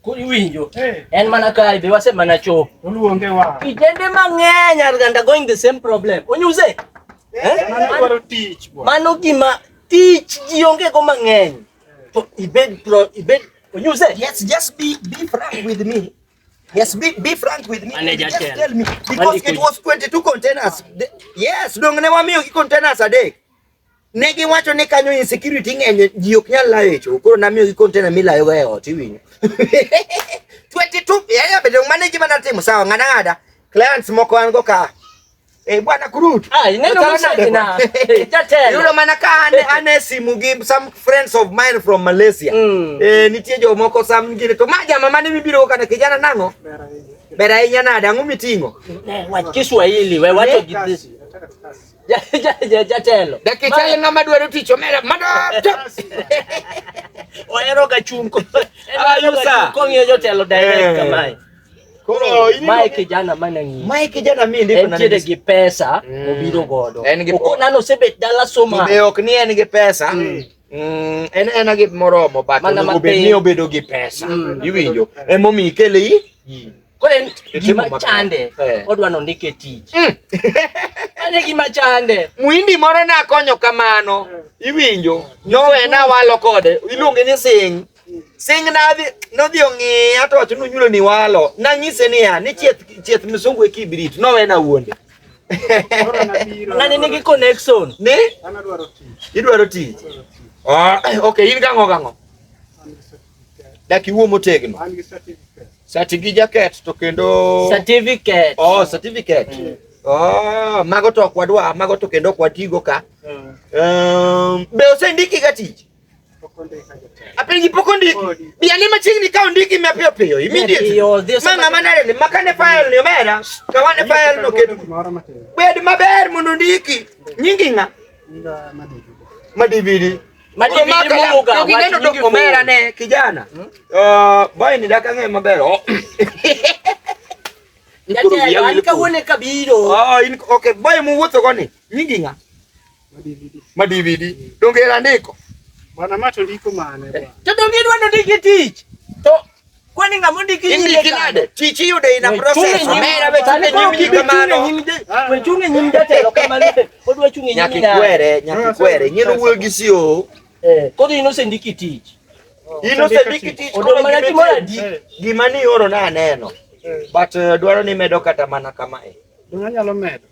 Kuri winjo. En mana kai be wase mana cho. Oluonge wa. Kijende mang'eny are undergoing the same problem. Onyuse? Mano tich. Mano gima tich ji onge go mang'eny. To ibed onyuse? Yes, just be frank with me. Yes, be frank with me. Manager Just tell me because it was 22 containers. Yes, dong ne wamiyo containers adek. Negi wacho ni kanyo insecurity ng'eny ji ok nyal layo echo. Koro namiyo gi container milayo go e ot iwinjo. 22 ya bedo management atimo sawa ng'ada. Clients moko an go ka. Bwana Kurut. Ineno msina. Jatelo. Yudo mana ka ane simu gi some friends of mine from Malaysia. Nitie jo moko sam gire to majama mane mibiro kana kijana nango. Bera ahinya nade ang'o miting'o? Wach Kiswahili we wacho gidhi. Jatelo. Dakichale ng'ama dwaro tich omera madoto. Ohero ga chunko. Ayusa. Kong'iyo jotelo direct kamae. Koro Mae kijana manang'i. Mae kijana mi ndiko na nitiere gi pesa obiro godo. Nano sebet dala soma. Be ok ni en gi pesa. En gi moromo but ni obedo gi pesa. Iwinjo. Emomi kele Kore gima chande odwa nondike tich. Ane gima chande. Muindi moro na konyo kamano. Iwinjo. Nowe na walo kode. Iluonge ni Sing. Sing nodhi ong'iya to wacho nunyulo ni walo. Nanyise niya ni chieth msungu e kibrit. Nowe na wuonde. Nani nigi connection. Ne? Idwaro tich. Okay, in gang'o. Daki wuo motegno. Certificate to kendo certificate. Certificate. Mago to kwadwa, mago to kendo kwatigo ka. Be osendiki ga tich. Apenji pokondiki. Biani machingni ka ondiki mapiyo immediately. Manga manare makane file ni omera. Kawane file no kedu. Bed maber mondo ndiki. Nyingi nga. Madividi. Muga. Kineno dok omera ne kijana. Boy ni daka ng'e maber. Jatelo alika wone kabiro. Okay, boy muwuotho goni. Nyingi nga. Madividi. Dongera ndiko. Bwana macho ndiko mane bwana. To dongidwa ndiki tich. To kwani ng'ama ndiki nade? Tich yude ina process. Omera be tane nyimji kamano. We chunge nyim jatelo kamano. Odwa chunge nyim. Nyaki kwere. Nyiro wuoyo gi CEO. Kodi inosendiki tich. Inosendiki tich. Odo mana kimora di. Gima ni oro na aneno. But dwaro ni medo kata mana kama Dunga nyalo medo.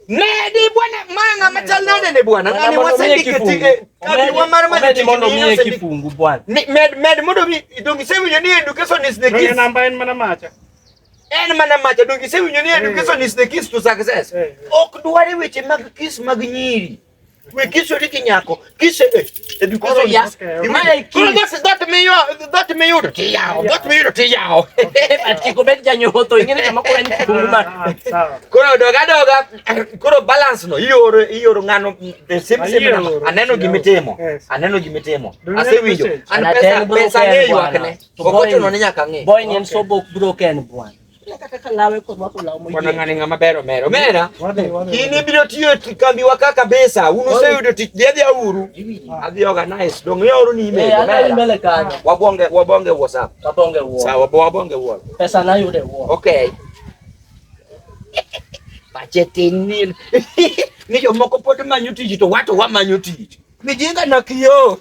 Medi bwana manga machal nade ne bwana ngani wasendiki tike. Kabi wamara medi mondo miye kifungu bwana. Med mondo mi dongi sema ni education is the key. Dunga namba en mana macha. En mana macha dongi sema ni education is the key to success. Ok dware weche mag kis mag nyiri. We kiso riki nyako. Kise education ya. That me yudo tiyao. Atiko bet janyoto ingine kama kwa ni kifungu ma. Koro doga koro balance no ioro ngano the same aneno gimitemo asewinjo an pesa ng'eyo akne okoto no nyaka ng'e boy ni sobo broken bwana kaka lawe kwa wako lao moyo bwana ngani ngama bero mera ini biro tiyo kambi wakaka besa uno seyudo tich dedhi auru adhi organize dong yoro ni email kanyo wabonge WhatsApp sawa wabonge WhatsApp pesa na yude wo okay budgeting ni jomoko pod manyo tich to wato wamanyo tich mijinga na kiyo